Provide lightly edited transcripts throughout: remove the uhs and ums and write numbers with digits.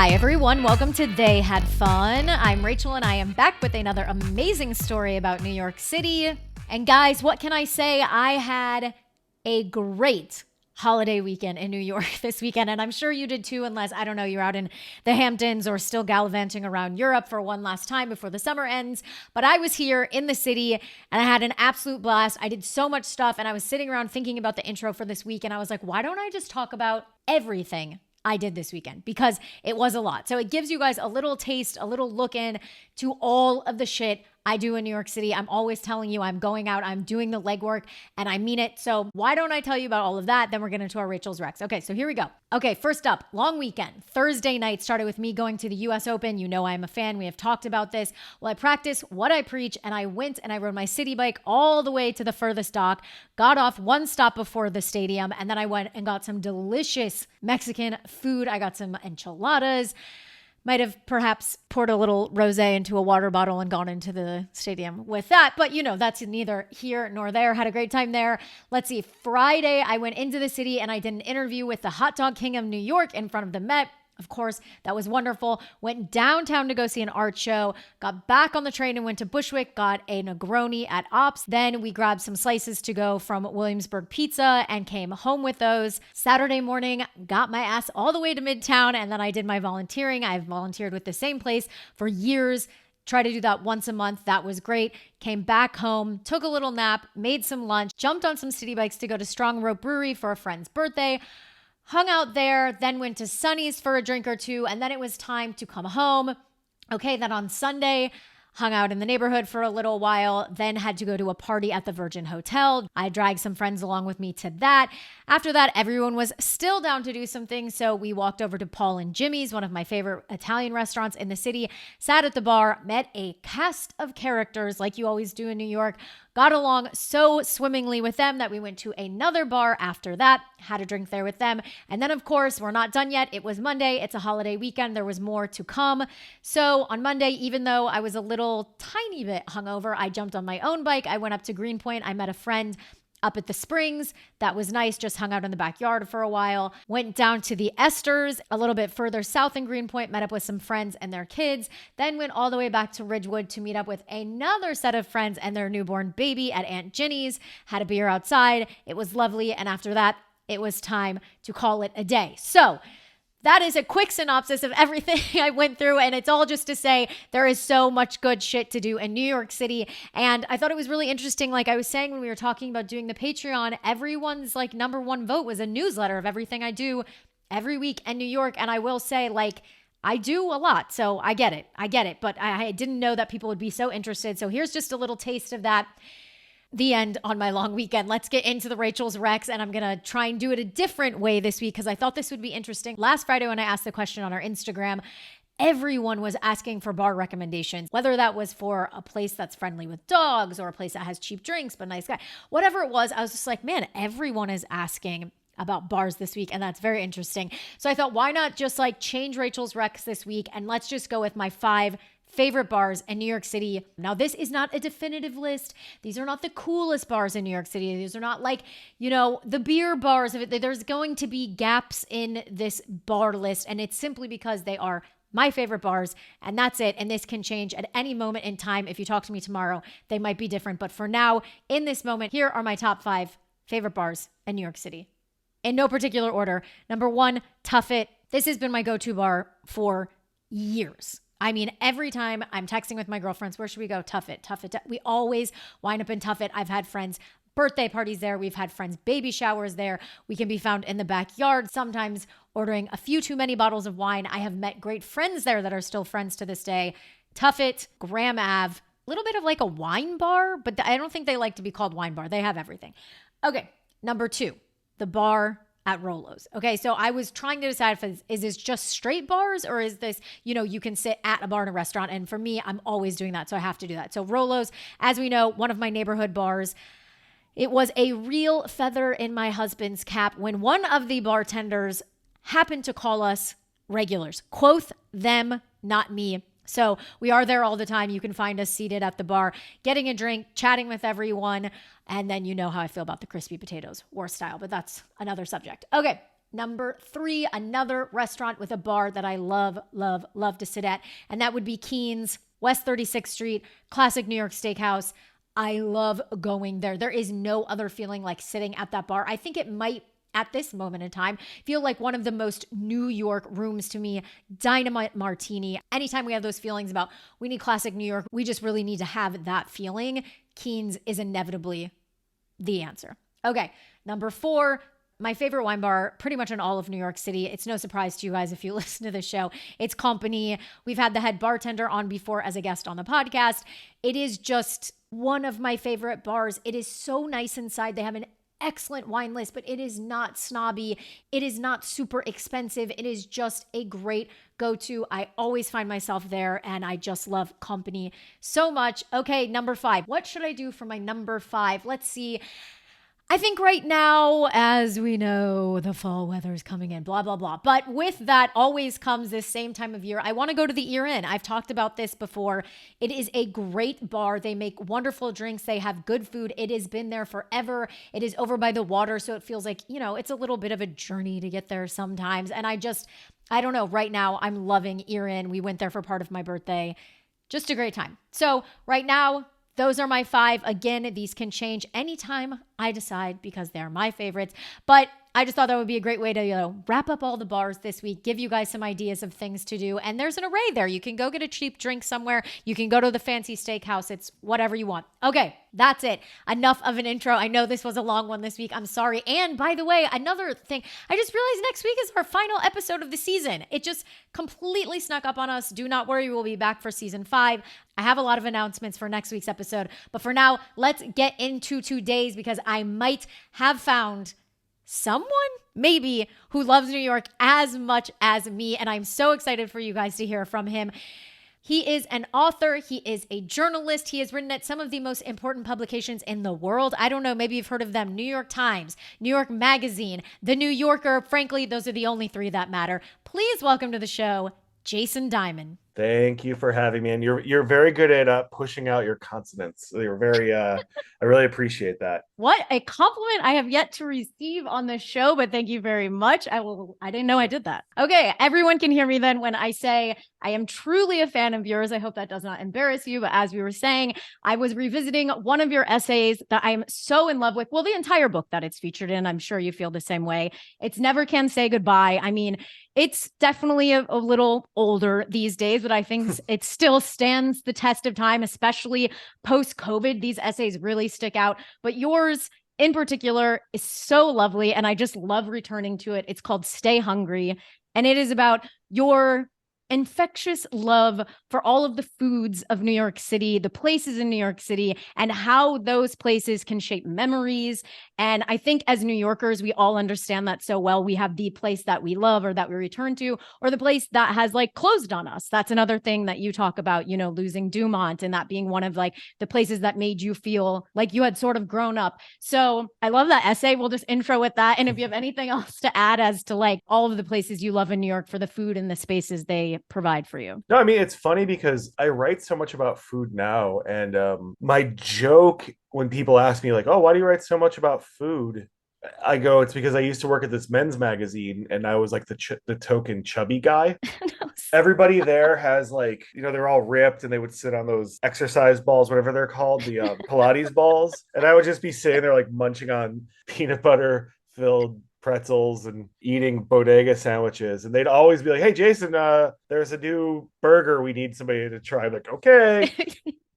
Hi everyone, welcome to They Had Fun. I'm Rachel and I am back with another amazing story about New York City. And guys, what can I say? I had a great holiday weekend in New York this weekend, and I'm sure you did too, unless, I don't know, you're out in the Hamptons or still gallivanting around Europe for one last time before the summer ends. But I was here in the city and I had an absolute blast. I did so much stuff and I was sitting around thinking about the intro for this week and I was like, why don't I just talk about everything I did this weekend? Because it was a lot. So it gives you guys a little taste, a little look in to all of the shit I do in New York City. I'm always telling you I'm going out, I'm doing the legwork, and I mean it. So why don't I tell you about all of that? Then we're getting into our Rachel's Recs. Okay, so here we go. Okay, first up, long weekend. Thursday night started with me going to the US Open. You know I'm a fan. We have talked about this. Well, I practice what I preach, and I went and I rode my city bike all the way to the furthest dock, got off one stop before the stadium, and then I went and got some delicious Mexican food. I got some enchiladas. Might have perhaps poured a little rosé into a water bottle and gone into the stadium with that. But you know, that's neither here nor there. Had a great time there. Let's see. Friday, I went into the city and I did an interview with the Hot Dog King of New York in front of the Met. Of course, that was wonderful. Went downtown to go see an art show, got back on the train and went to Bushwick, got a Negroni at Ops. Then we grabbed some slices to go from Williamsburg Pizza and came home with those. Saturday morning, got my ass all the way to Midtown and then I did my volunteering. I've volunteered with the same place for years. Try to do that once a month. That was great. Came back home, took a little nap, made some lunch, jumped on some city bikes to go to Strong Rope Brewery for a friend's birthday. Hung out there, then went to Sunny's for a drink or two, and then it was time to come home. Okay, then on Sunday, hung out in the neighborhood for a little while, then had to go to a party at the Virgin Hotel. I dragged some friends along with me to that. After that, everyone was still down to do some things, so we walked over to Paul and Jimmy's, one of my favorite Italian restaurants in the city, sat at the bar, met a cast of characters like you always do in New York, got along so swimmingly with them that we went to another bar after that, had a drink there with them. And then, of course, we're not done yet. It was Monday. It's a holiday weekend. There was more to come. So on Monday, even though I was a little tiny bit hungover, I jumped on my own bike. I went up to Greenpoint. I met a friend up at the Springs. That was nice. Just hung out in the backyard for a while. Went down to the Esters, a little bit further south in Greenpoint, met up with some friends and their kids, then went all the way back to Ridgewood to meet up with another set of friends and their newborn baby at Aunt Ginny's, had a beer outside. It was lovely. And after that, it was time to call it a day. So that is a quick synopsis of everything I went through, and it's all just to say there is so much good shit to do in New York City, and I thought it was really interesting. Like I was saying when we were talking about doing the Patreon, everyone's like number one vote was a newsletter of everything I do every week in New York, and I will say, like, I do a lot, so I get it, but I didn't know that people would be so interested, so here's just a little taste of that. The end on my long weekend. Let's get into the Rachel's Recs, and I'm going to try and do it a different way this week because I thought this would be interesting. Last Friday when I asked the question on our Instagram, everyone was asking for bar recommendations, whether that was for a place that's friendly with dogs or a place that has cheap drinks but nice guy. Whatever it was, I was just like, man, everyone is asking about bars this week, and that's very interesting. So I thought, why not just like change Rachel's Recs this week, and let's just go with my 5 favorite bars in New York City. Now, this is not a definitive list. These are not the coolest bars in New York City. These are not like, you know, the beer bars of it. There's going to be gaps in this bar list, and it's simply because they are my favorite bars, and that's it. And this can change at any moment in time. If you talk to me tomorrow, they might be different. But for now, in this moment, here are my top 5 favorite bars in New York City. In no particular order. Number 1, Tuff It. This has been my go-to bar for years. I mean, every time I'm texting with my girlfriends, where should we go? Tuff It, Tuff It. We always wind up in Tuff It. I've had friends' birthday parties there. We've had friends' baby showers there. We can be found in the backyard, sometimes ordering a few too many bottles of wine. I have met great friends there that are still friends to this day. Tuff It, Graham Ave, a little bit of like a wine bar, but I don't think they like to be called wine bar. They have everything. Okay, number 2, the bar at Rolo's. Okay, so I was trying to decide if is this just straight bars or is this, you know, you can sit at a bar in a restaurant. And for me, I'm always doing that. So I have to do that. So Rolo's, as we know, one of my neighborhood bars. It was a real feather in my husband's cap when one of the bartenders happened to call us regulars. Quoth them, not me. So we are there all the time. You can find us seated at the bar, getting a drink, chatting with everyone. And then you know how I feel about the crispy potatoes, war style, but that's another subject. Okay, Number 3, another restaurant with a bar that I love, love, love to sit at. And that would be Keen's, West 36th Street, classic New York steakhouse. I love going there. There is no other feeling like sitting at that bar. I think it might, at this moment in time, feel like one of the most New York rooms to me. Dynamite martini. Anytime we have those feelings about we need classic New York, we just really need to have that feeling. Keen's is inevitably the answer. Okay, number 4, my favorite wine bar pretty much in all of New York City. It's no surprise to you guys if you listen to the show. It's Company. We've had the head bartender on before as a guest on the podcast. It is just one of my favorite bars. It is so nice inside. They have an excellent wine list, but it is not snobby. It is not super expensive. It is just a great go-to. I always find myself there, and I just love Company so much. Okay, number 5. What should I do for my number 5? Let's see. I think right now, as we know, the fall weather is coming in, blah, blah, blah. But with that always comes this same time of year. I want to go to the Ear Inn. I've talked about this before. It is a great bar. They make wonderful drinks. They have good food. It has been there forever. It is over by the water. So it feels like, it's a little bit of a journey to get there sometimes. And I don't know, right now I'm loving Ear Inn. We went there for part of my birthday. Just a great time. So right now, those are my 5. Again, these can change anytime I decide because they're my favorites. But I just thought that would be a great way to, wrap up all the bars this week, give you guys some ideas of things to do. And there's an array there. You can go get a cheap drink somewhere. You can go to the fancy steakhouse. It's whatever you want. Okay, that's it. Enough of an intro. I know this was a long one this week. I'm sorry. And by the way, another thing, I just realized next week is our final episode of the season. It just completely snuck up on us. Do not worry. We'll be back for season 5. I have a lot of announcements for next week's episode. But for now, let's get into today's because I might have found someone maybe who loves New York as much as me. And I'm so excited for you guys to hear from him. He is an author. He is a journalist. He has written at some of the most important publications in the world. I don't know, maybe you've heard of them. New York Times, New York Magazine, The New Yorker. Frankly, those are the only 3 that matter. Please welcome to the show, Jason Diamond. Thank you for having me. And you're very good at pushing out your consonants. So you're very, I really appreciate that. What a compliment I have yet to receive on the show, but thank you very much. I didn't know I did that. Okay, everyone can hear me then when I say I am truly a fan of yours. I hope that does not embarrass you, but as we were saying, I was revisiting one of your essays that I'm so in love with. Well, the entire book that it's featured in, I'm sure you feel the same way. It's Never Can Say Goodbye. I mean, it's definitely a little older these days, but I think it still stands the test of time, especially post-COVID. These essays really stick out, but yours in particular is so lovely, and I just love returning to it. It's called Stay Hungry, and it is about your infectious love for all of the foods of New York City, the places in New York City, and how those places can shape memories. And I think as New Yorkers, we all understand that so well. We have the place that we love or that we return to, or the place that has closed on us. That's another thing that you talk about, losing Dumont and that being one of the places that made you feel like you had sort of grown up. So I love that essay. We'll just intro with that. And if you have anything else to add as to all of the places you love in New York for the food and the spaces they provide for you. No, I mean, it's funny because I write so much about food now. And my joke when people ask me oh, why do you write so much about food? I go, it's because I used to work at this men's magazine and I was the token chubby guy. Everybody there has they're all ripped and they would sit on those exercise balls, whatever they're called, the Pilates balls. And I would just be sitting there munching on peanut butter filled pretzels and eating bodega sandwiches. And they'd always be like, hey, Jason, there's a new burger we need somebody to try. I'm like, okay.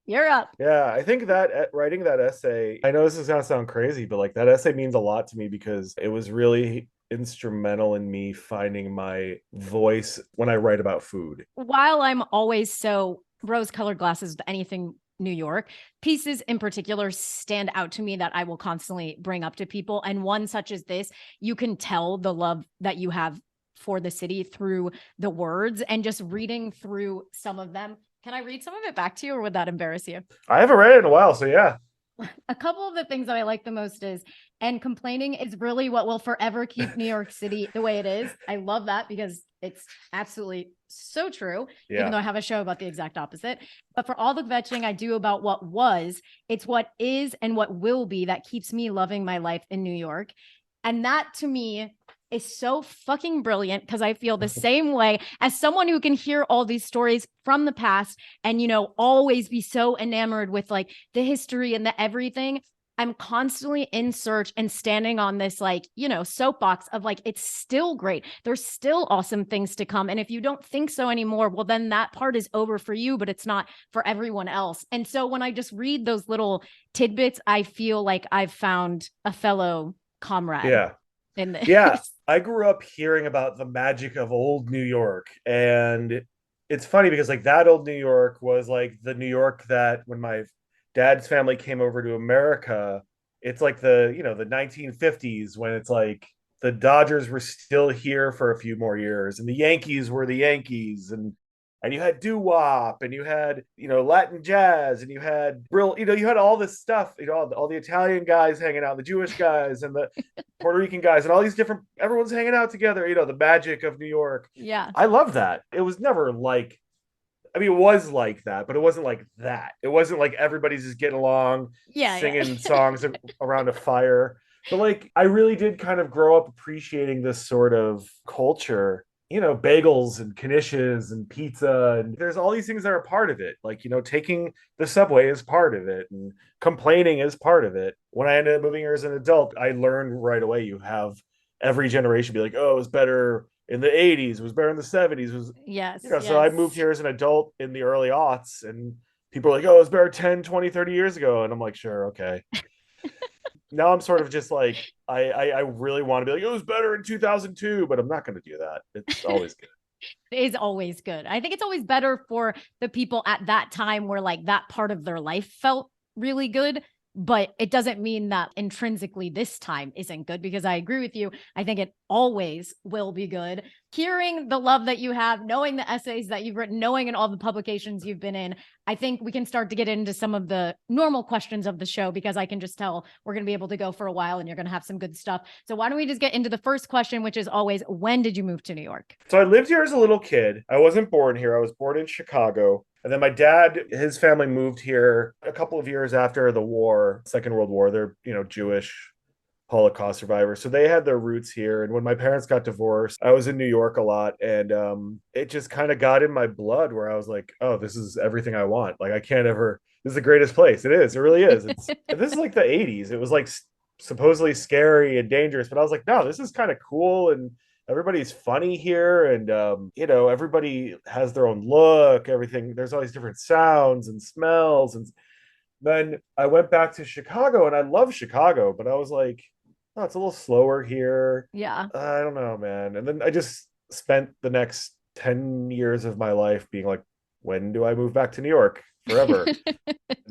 You're up. Yeah, I think that writing that essay, I know this is going to sound crazy, but that essay means a lot to me because it was really instrumental in me finding my voice when I write about food. While I'm always so rose-colored glasses with anything New York, pieces in particular stand out to me that I will constantly bring up to people. And one such as this, you can tell the love that you have for the city through the words and just reading through some of them. Can I read some of it back to you or would that embarrass you? I haven't read it in a while, so yeah. A couple of the things that I like the most is, and complaining is really what will forever keep New York City the way it is. I love that because it's absolutely so true, even though I have a show about the exact opposite. But for all the vetching I do about what was, it's what is and what will be that keeps me loving my life in New York. And that to me is so fucking brilliant because I feel the same way as someone who can hear all these stories from the past and, always be so enamored with like the history and the everything. I'm constantly in search and standing on this, like, soapbox of like, it's still great. There's still awesome things to come. And if you don't think so anymore, well, then that part is over for you, but it's not for everyone else. And so when I just read those little tidbits, I feel like I've found a fellow comrade Yeah. in this. Yeah. I grew up hearing about the magic of old New York. And it's funny because like that old New York was like the New York that when my dad's family came over to America, it's like the 1950s when it's like the Dodgers were still here for a few more years and the Yankees were the Yankees and you had doo-wop and you had Latin jazz and you had you had all this stuff, all the Italian guys hanging out, the Jewish guys and the Puerto Rican guys and all these different, everyone's hanging out together, the magic of New York. Yeah. I love that. It was never like, it was like that, but it wasn't like that. It wasn't like everybody's just getting along, singing songs around a fire. But like, I really did kind of grow up appreciating this sort of culture, bagels and knishes and pizza. And there's all these things that are part of it. Like, taking the subway is part of it and complaining is part of it. When I ended up moving here as an adult, I learned right away you have every generation be like, oh, it was better in the 80s, was better in the 70s, was yes, so I moved here as an adult in the early aughts and people are like, oh, it was better 10, 20, 30 years ago. And I'm like, sure, okay. Now I'm sort of just like, I really want to be like, it was better in 2002, but I'm not going to do that. It's always good. It is always good. I think it's always better for the people at that time where like that part of their life felt really good. But it doesn't mean that intrinsically this time isn't good, because I agree with you. I think it always will be good. Hearing the love that you have, knowing the essays that you've written, knowing in all the publications you've been in, I think we can start to get into some of the normal questions of the show, because I can just tell we're going to be able to go for a while and you're going to have some good stuff. So why don't we just get into the first question, which is always, when did you move to New York? So I lived here as a little kid. I wasn't born here. I was born in Chicago. And then my dad, his family moved here a couple of years after the war, Second World War. They're, Jewish Holocaust survivors. So they had their roots here. And when my parents got divorced, I was in New York a lot. And it just kind of got in my blood where I was like, oh, this is everything I want. Like, I can't ever, this is the greatest place. It is. It really is. This is like the 80s. It was like supposedly scary and dangerous. But I was like, no, this is kind of cool. And everybody's funny here, and everybody has their own look, everything, there's all these different sounds and smells. And then I went back to Chicago and I love Chicago, but I was like, oh, it's a little slower here. Yeah. I don't know, man. And then I just spent the next 10 years of my life being like, when do I move back to New York? Forever.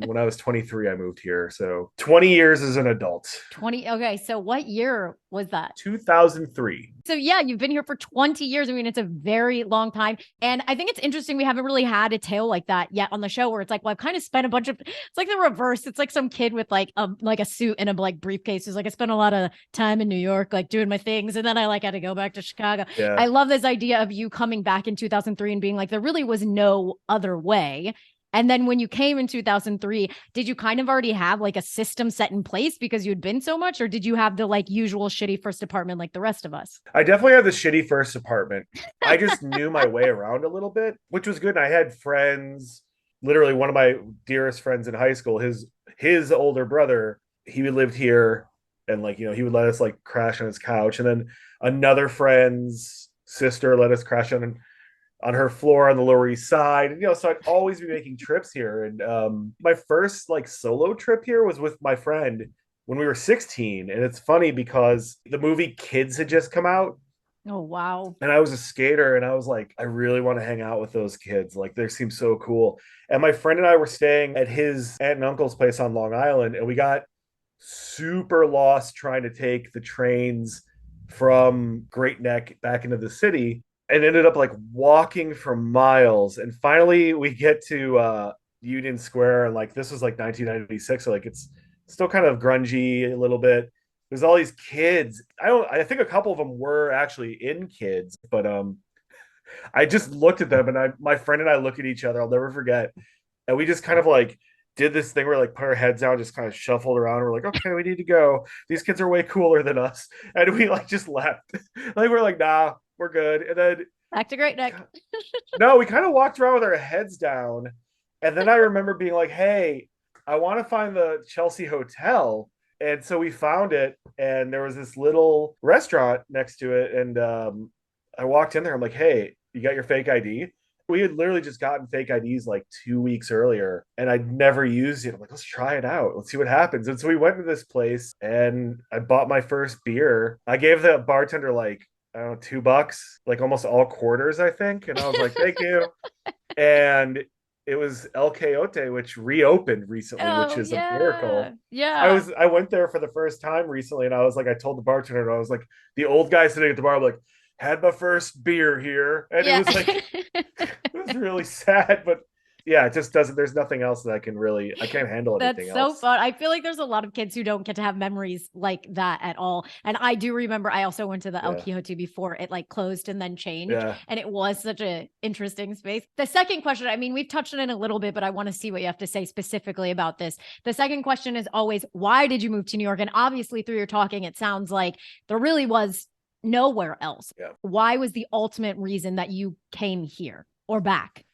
When I was 23, I moved here. So 20 years as an adult. 20. Okay. So what year was that? 2003. So yeah, you've been here for 20 years. I mean, it's a very long time. And I think it's interesting. We haven't really had a tale like that yet on the show, where it's like, well, I've kind of spent it's like the reverse. It's like some kid with like a suit and a like briefcase who's like, I spent a lot of time in New York, like doing my things. And then I like had to go back to Chicago. Yeah. I love this idea of you coming back in 2003 and being like, there really was no other way. And then when you came in 2003, did you kind of already have like a system set in place because you'd been so much, or did you have the like usual shitty first apartment like the rest of us? I definitely had the shitty first apartment. I just knew my way around a little bit, which was good. And I had friends, literally one of my dearest friends in high school, his older brother, he lived here, and like, he would let us like crash on his couch. And then another friend's sister let us crash on her floor on the Lower East Side. And, so I'd always be making trips here. And my first like solo trip here was with my friend when we were 16. And it's funny because the movie Kids had just come out. Oh, wow. And I was a skater and I was like, I really want to hang out with those kids. Like, they seem so cool. And my friend and I were staying at his aunt and uncle's place on Long Island. And we got super lost trying to take the trains from Great Neck back into the city, and ended up like walking for miles. And finally we get to Union Square, and like this was like 1996, so like it's still kind of grungy a little bit. There's all these kids. I think a couple of them were actually in Kids, but I just looked at them, and my friend and I look at each other, I'll never forget, and we just kind of like did this thing where like put our heads down, just kind of shuffled around. We're like, okay, we need to go. These kids are way cooler than us. And we like just left. Like we're like, nah, we're good. And then Back to Great Neck. no, we kind of walked around with our heads down. And then I remember being like, hey, I want to find the Chelsea Hotel. And so we found it, and there was this little restaurant next to it. And I walked in there. I'm like, hey, you got your fake ID? We had literally just gotten fake IDs like 2 weeks earlier, and I'd never used it. I'm like, let's try it out. Let's see what happens. And so we went to this place, and I bought my first beer. I gave the bartender like, I don't know, $2, like almost all quarters, I think. And I was like, thank you. And it was El Coyote, which reopened recently, which is a miracle. Yeah. I went there for the first time recently, and I was like, I told the bartender, and I was like, the old guy sitting at the bar, I'm like, had my first beer here. And it was like, it was really sad, but yeah, it just doesn't, there's nothing else that I can't handle anything That's so else. fun. I feel like there's a lot of kids who don't get to have memories like that at all. And I do remember I also went to the El Yeah. Quixote before it like closed and then changed. Yeah. And it was such an interesting space. The second question, I mean, we've touched on it a little bit, but I want to see what you have to say specifically about this. The second question is always, why did you move to New York? And obviously through your talking, it sounds like there really was nowhere else. Yeah. Why was the ultimate reason that you came here or back?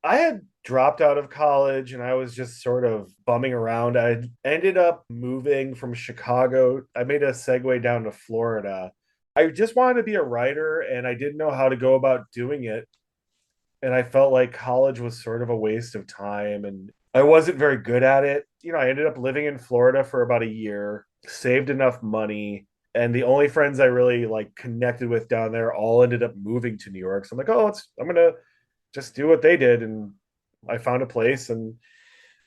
I had dropped out of college and I was just sort of bumming around. I ended up moving from Chicago. I made a segue down to Florida. I just wanted to be a writer and I didn't know how to go about doing it. And I felt like college was sort of a waste of time and I wasn't very good at it. You know, I ended up living in Florida for about a year, saved enough money, and the only friends I really like connected with down there all ended up moving to New York. So I'm like, oh, I'm gonna just do what they did, and I found a place and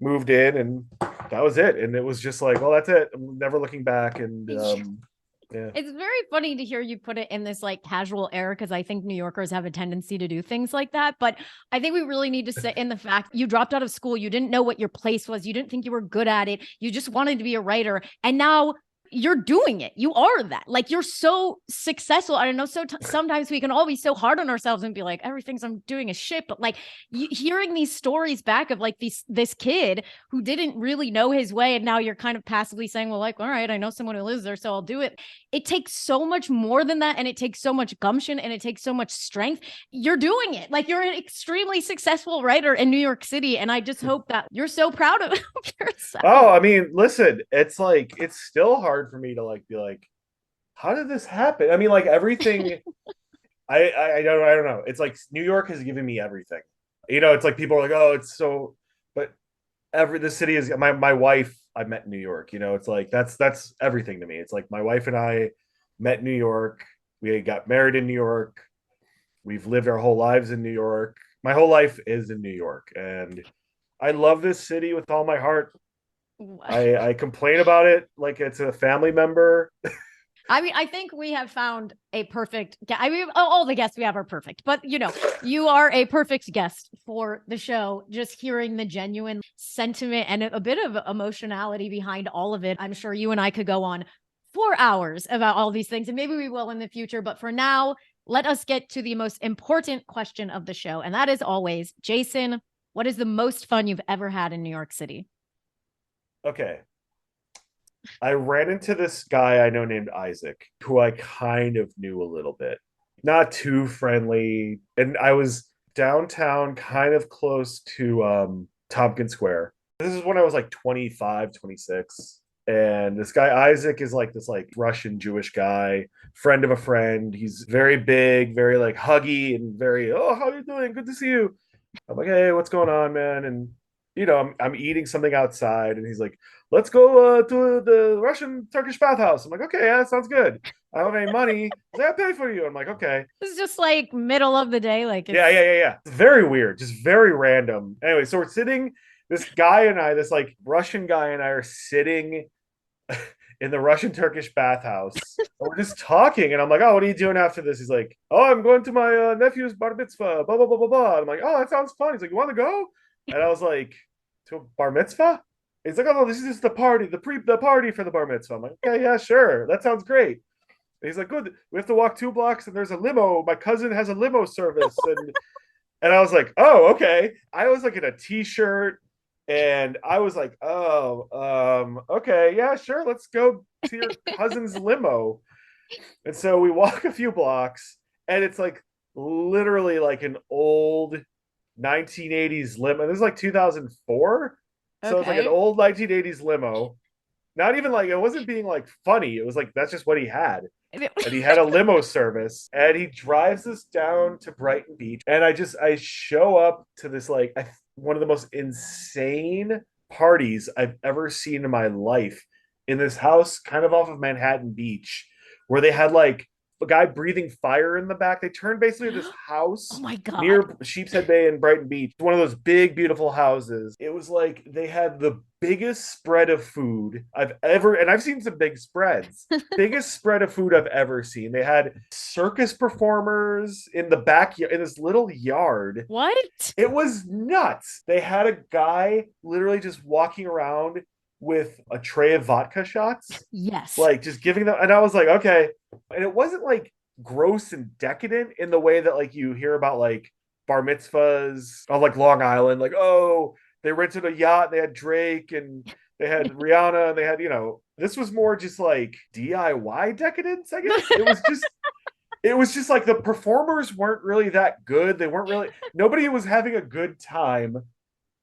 moved in, and that was it. And it was just like, well, that's it. I'm never looking back. And yeah, It's very funny to hear you put it in this like casual era because I think New Yorkers have a tendency to do things like that. But I think we really need to sit in the fact you dropped out of school. You didn't know what your place was. You didn't think you were good at it. You just wanted to be a writer. And now you're doing it. You are that. Like you're so successful. I don't know. Sometimes we can all be so hard on ourselves and be like, everything I'm doing is shit. But like hearing these stories back of like this kid who didn't really know his way, and now you're kind of passively saying, well, like, all right, I know someone who lives there, so I'll do it. It takes so much more than that, and it takes so much gumption, and it takes so much strength. You're doing it. Like you're an extremely successful writer in New York City, and I just hope that you're so proud of yourself. oh, I mean, listen, it's like it's still hard for me to like be like, how did this happen? I mean, like everything. I don't know. It's like New York has given me everything. You know, it's like people are like, oh, it's so, but the city is my wife. I met in New York. You know, it's like that's everything to me. It's like my wife and I met in New York. We got married in New York. We've lived our whole lives in New York. My whole life is in New York, and I love this city with all my heart. I complain about it like it's a family member. I mean, I think we have found a perfect. I mean, all the guests we have are perfect, but you know, you are a perfect guest for the show. Just hearing the genuine sentiment and a bit of emotionality behind all of it. I'm sure you and I could go on 4 hours about all these things, and maybe we will in the future. But for now, let us get to the most important question of the show, and that is always, Jason, what is the most fun you've ever had in New York City? Okay. I ran into this guy I know named Isaac, who I kind of knew a little bit. Not too friendly. And I was downtown, kind of close to Tompkins Square. This is when I was like 25, 26. And this guy Isaac is like this like Russian Jewish guy, friend of a friend. He's very big, very like huggy and very, oh, how are you doing? Good to see you. I'm like, hey, what's going on, man? And you know, I'm eating something outside, and he's like, let's go to the Russian Turkish bathhouse. I'm like, okay, yeah, that sounds good. I don't have any money. I'll pay for you. I'm like, okay. This is just like middle of the day. Like, Yeah. It's very weird, just very random. Anyway, so we're sitting, this guy and I, this like Russian guy and I are sitting in the Russian Turkish bathhouse. We're just talking, and I'm like, oh, what are you doing after this? He's like, oh, I'm going to my nephew's bar mitzvah, blah, blah, blah, blah, blah. I'm like, oh, that sounds fun. He's like, you want to go? And I was like, to a bar mitzvah? He's like, oh no, this is just the party, the party for the bar mitzvah. I'm like, okay, yeah, sure. That sounds great. And he's like, good. We have to walk 2 blocks and there's a limo. My cousin has a limo service. And I was like, oh, okay. I was like in a t-shirt, And I was like, oh, okay, yeah, sure, let's go to your cousin's limo. And so we walk a few blocks, and it's like literally like an old 1980s limo. This is like 2004. So it's like an Okay. old 1980s limo. Not even like, it wasn't being like funny. It was like, that's just what he had. And he had a limo service, and he drives us down to Brighton Beach. And I show up to this like one of the most insane parties I've ever seen in my life, in this house kind of off of Manhattan Beach, where they had like a guy breathing fire in the back. They turned basically this Oh house my God. near Sheepshead Bay in Brighton Beach, one of those big, beautiful houses. It was like they had the biggest spread of food I've ever, and I've seen some big spreads, biggest spread of food I've ever seen. They had circus performers in the back in this little yard. What? It was nuts. They had a guy literally just walking around with a tray of vodka shots, Yes. like just giving them. And I was like, okay. And it wasn't like gross and decadent in the way that like you hear about like bar mitzvahs on like Long Island, like, oh, they rented a yacht, they had Drake and they had Rihanna, and they had, this was more just like DIY decadence, I guess. It was just like the performers weren't really that good. They weren't really, nobody was having a good time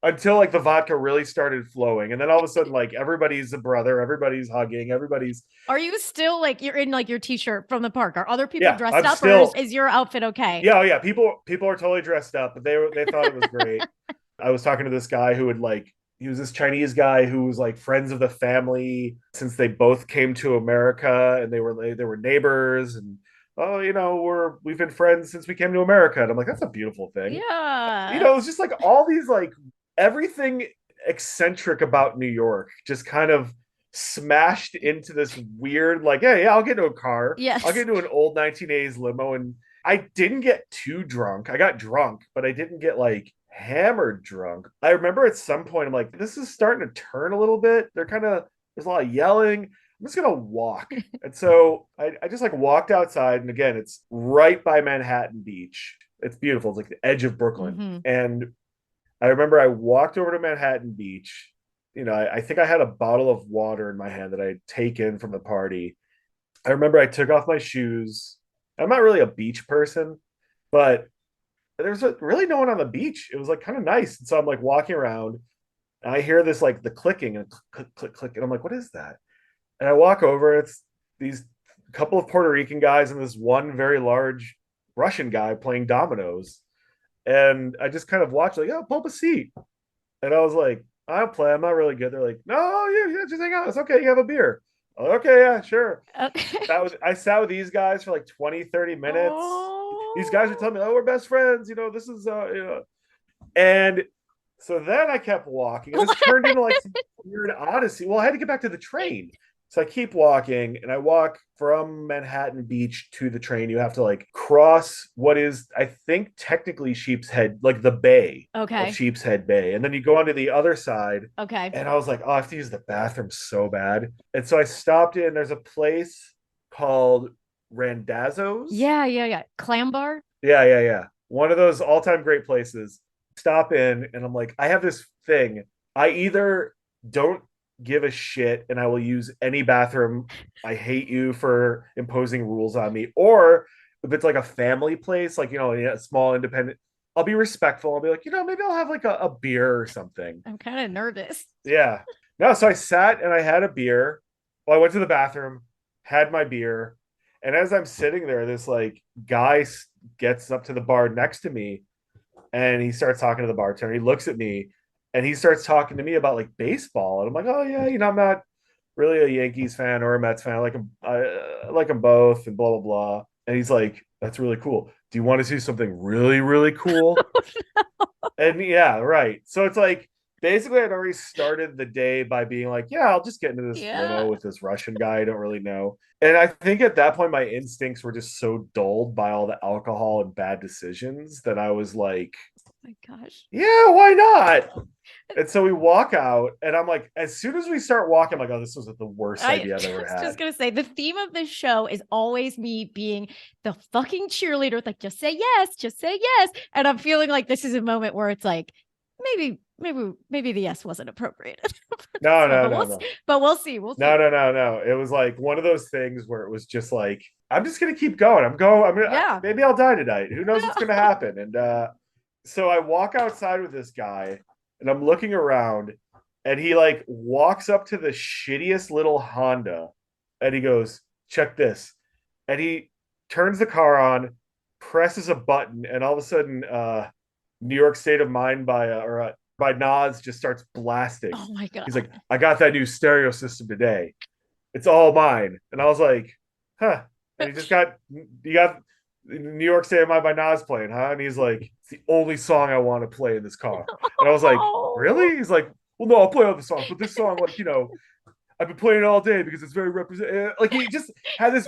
until like the vodka really started flowing. And then all of a sudden, like everybody's a brother, everybody's hugging, everybody's, Are you still like you're in like your t-shirt from the park? Are other people yeah, dressed I'm up or is, still, is your outfit okay? yeah, oh yeah, people are totally dressed up, but they thought it was great. I was talking to this guy who would like, he was this Chinese guy who was like friends of the family since they both came to America, and they were neighbors, and oh, we've been friends since we came to America. And I'm like, that's a beautiful thing. Yeah. It's just like all these like everything eccentric about New York just kind of smashed into this weird, like, hey, yeah, I'll get into a car. I'll Yes. get into an old 1980s limo. And I didn't get too drunk. I got drunk, but I didn't get like hammered drunk. I remember at some point, I'm like, this is starting to turn a little bit. There's a lot of yelling. I'm just gonna walk. And so I just like walked outside. And again, it's right by Manhattan Beach. It's beautiful. It's like the edge of Brooklyn. Mm-hmm. And I remember I walked over to Manhattan Beach. I think I had a bottle of water in my hand that I had taken from the party. I remember I took off my shoes. I'm not really a beach person, but there's really no one on the beach. It was like kind of nice. And so I'm like walking around, and I hear this like the clicking and click, click, click. And I'm like, what is that? And I walk over, and it's these couple of Puerto Rican guys and this one very large Russian guy playing dominoes. And I just kind of watched, like, oh, pull up a seat. And I was like, I'll play. I'm not really good. They're like, no, yeah, just hang out. It's okay. You have a beer. Okay, yeah, sure. Okay. I sat with these guys for like 20, 30 minutes. These guys Oh. would tell me, oh, we're best friends. This is, and so then I kept walking, and this turned into like some weird odyssey. Well, I had to get back to the train. So I keep walking, and I walk from Manhattan Beach to the train. You have to like cross what is, I think, technically Sheepshead, like the bay of Okay. Sheepshead Bay. And then you go onto the other side. Okay. And I was like, oh, I have to use the bathroom so bad. And so I stopped in. There's a place called Randazzo's. Yeah. Clam bar. Yeah, yeah, yeah. One of those all-time great places. Stop in, and I'm like, I have this thing. I either don't give a shit and I will use any bathroom. I hate you for imposing rules on me. Or if it's like a family place, like, a small independent, I'll be respectful. I'll be like, maybe I'll have like a beer or something. I'm kind of nervous. Yeah. No, so I sat and I had a beer. Well, I went to the bathroom, had my beer. And as I'm sitting there, this like guy gets up to the bar next to me, and he starts talking to the bartender. He looks at me, and he starts talking to me about like baseball. And I'm like, oh yeah, I'm not really a Yankees fan or a Mets fan. I like them both, and blah blah blah. And he's like, that's really cool. Do you want to see something really, really cool? And yeah, right. So it's like basically I'd already started the day by being like, yeah, I'll just get into this Yeah. limo with this Russian guy I don't really know. And I think at that point my instincts were just so dulled by all the alcohol and bad decisions that I was like, Oh my gosh. yeah, why not? And so we walk out, and I'm like, as soon as we start walking, I'm like, oh, this was the worst idea I've ever was had. just gonna say the theme of this show is always me being the fucking cheerleader, like just say yes, and I'm feeling like this is a moment where it's like maybe maybe the yes wasn't appropriate. No, So, no, but no, we'll no. but we'll see. We'll see. No, no, no, no. It was like one of those things where it was just like, I'm just gonna keep going. Yeah. Maybe I'll die tonight. Who knows what's gonna happen? And so I walk outside with this guy and I'm looking around and he like walks up to the shittiest little Honda and he goes, check this. And he turns the car on, presses a button, and all of a sudden, New York State of Mind by Nas just starts blasting. Oh my God. He's like, I got that new stereo system today. It's all mine. And I was like, huh. And you got New York State of Mind by Nas playing, huh? And he's like, it's the only song I want to play in this car. And I was like, really? He's like, well, no, I'll play other songs, but this song, like, I've been playing it all day because it's very representative. Like he just had this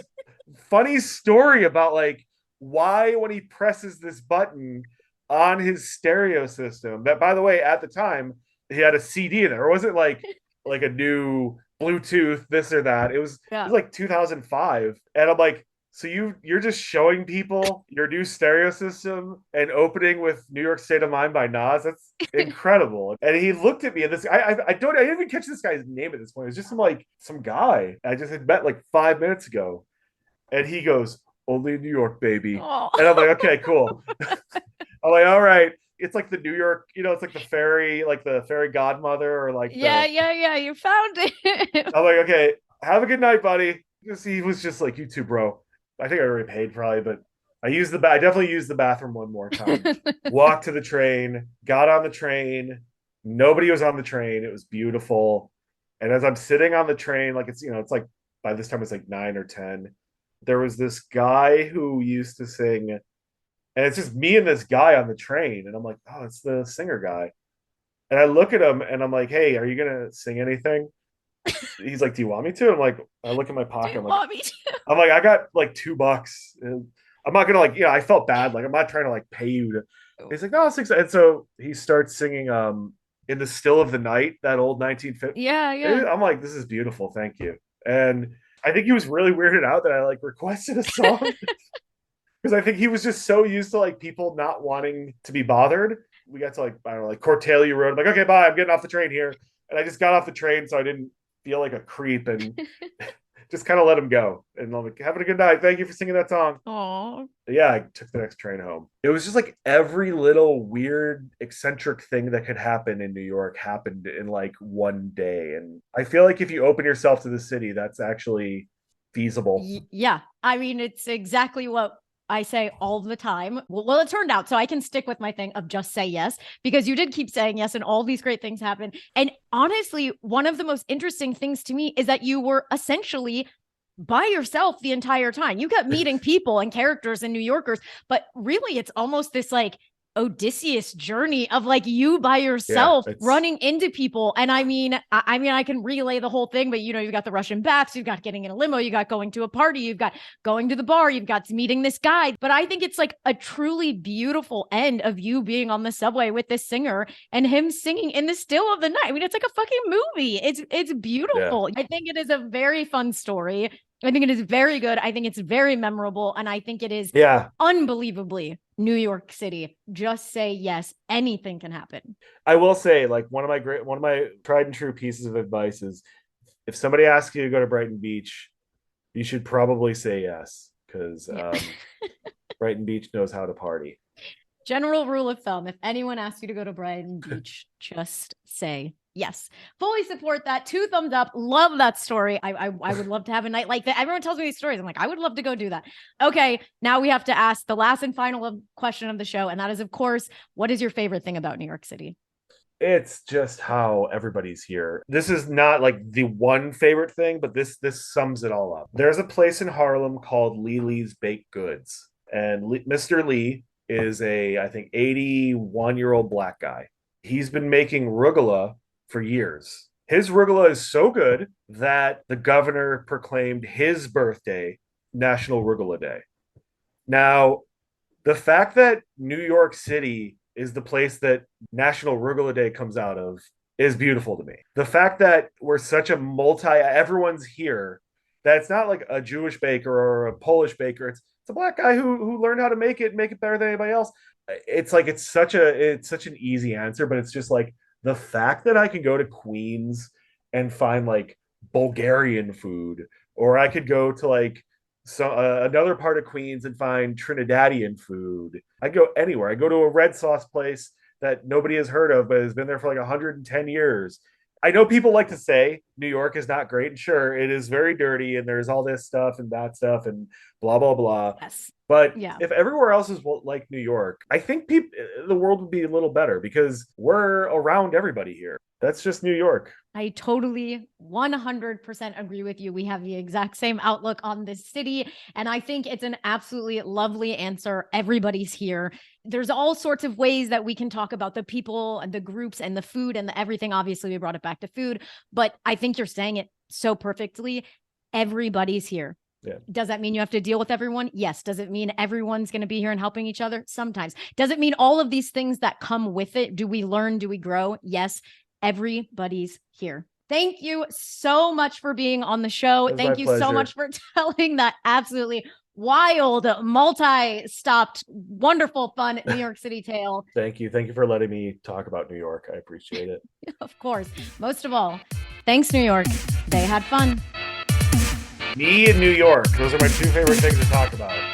funny story about like why when he presses this button on his stereo system, that by the way, at the time he had a CD in there. It wasn't like a new Bluetooth, this or that. It was like 2005. And I'm like, so you're just showing people your new stereo system and opening with New York State of Mind by Nas. That's incredible. And he looked at me, and I didn't even catch this guy's name at this point. It was just some guy I just had met like 5 minutes ago, and he goes, "Only in New York, baby." Oh. And I'm like, okay, cool. I'm like, all right. It's like the New York, it's like the fairy godmother, or like yeah. You found it. I'm like, okay, have a good night, buddy. He was just like, you too, bro. I think I already paid probably, but I definitely used the bathroom one more time. Walked to the train, got on the train. Nobody was on the train. It was beautiful. And as I'm sitting on the train, like it's like by this time it's like 9 or 10. There was this guy who used to sing, and it's just me and this guy on the train. And I'm like, oh, it's the singer guy. And I look at him and I'm like, hey, are you gonna sing anything? He's like, do you want me to? I'm like, I look in my pocket. I'm like, I got like $2. And I'm not gonna I felt bad. Like, I'm not trying to like pay you to. He's like, no, 6. And so he starts singing In the Still of the Night, that old 1950. Yeah. I'm like, this is beautiful, thank you. And I think he was really weirded out that I like requested a song. Because I think he was just so used to like people not wanting to be bothered. We got to like, I don't know, like Cortalia Road. I'm like, okay, bye, I'm getting off the train here. And I just got off the train so I didn't feel like a creep and just kind of let him go. And I'm like, having a good night. Thank you for singing that song. Aww. Yeah, I took the next train home. It was just like every little weird, eccentric thing that could happen in New York happened in like one day. And I feel like if you open yourself to the city, that's actually feasible. Yeah. I mean, it's exactly what I say all the time. Well, it turned out so I can stick with my thing of just say yes, because you did keep saying yes and all these great things happen. And honestly, one of the most interesting things to me is that you were essentially by yourself the entire time. You kept meeting people and characters and New Yorkers, but really it's almost this like Odysseus journey of like you by yourself running into people. And I mean, I can relay the whole thing, but you've got the Russian baths, you've got getting in a limo, you got going to a party, you've got going to the bar, you've got meeting this guy. But I think it's like a truly beautiful end of you being on the subway with this singer and him singing In the Still of the Night. I mean, it's like a fucking movie. It's beautiful. Yeah. I think it is a very fun story. I think it is very good. I think it's very memorable. And I think it is unbelievably New York City. Just say yes. Anything can happen. I will say, like, one of my tried and true pieces of advice is if somebody asks you to go to Brighton Beach, you should probably say yes, because Brighton Beach knows how to party. General rule of thumb, if anyone asks you to go to Brighton Beach, just say yes. Fully support that. 2 thumbs up. Love that story. I would love to have a night like that. Everyone tells me these stories. I'm like, I would love to go do that. Okay, now we have to ask the last and final question of the show. And that is, of course, what is your favorite thing about New York City? It's just how everybody's here. This is not like the one favorite thing, but this sums it all up. There's a place in Harlem called Lily's Baked Goods. And Mr. Lee is I think 81-year-old black guy. He's been making rugula for years. His rugula is so good that the governor proclaimed his birthday National Rugula Day. Now, the fact that New York City is the place that National Rugula Day comes out of is beautiful to me. The fact that we're such a everyone's here, that it's not like a Jewish baker or a Polish baker. It's a black guy who learned how to make it better than anybody else. It's like it's such an easy answer, but it's just like The fact that I can go to Queens and find like Bulgarian food, or I could go to like another part of Queens and find Trinidadian food. I go anywhere. I go to a red sauce place that nobody has heard of, but has been there for like 110 years. I know people like to say New York is not great. And sure, it is very dirty and there's all this stuff and that stuff and blah, blah, blah. Yes. But Yeah. if everywhere else is like New York, I think the world would be a little better because we're around everybody here. That's just New York. I totally 100% agree with you. We have the exact same outlook on this city. And I think it's an absolutely lovely answer. Everybody's here. There's all sorts of ways that we can talk about the people and the groups and the food and the everything. Obviously, we brought it back to food, but I think you're saying it so perfectly. Everybody's here. Yeah. Does that mean you have to deal with everyone? Yes. Does it mean everyone's going to be here and helping each other? Sometimes. Does it mean all of these things that come with it? Do we learn? Do we grow? Yes. Everybody's here. Thank you so much for being on the show. Thank you so much for telling that absolutely wild, multi-stopped, wonderful, fun New York City tale. Thank you. Thank you for letting me talk about New York. I appreciate it. Of course. Most of all, thanks, New York. They had fun. Me and New York. Those are my two favorite things to talk about.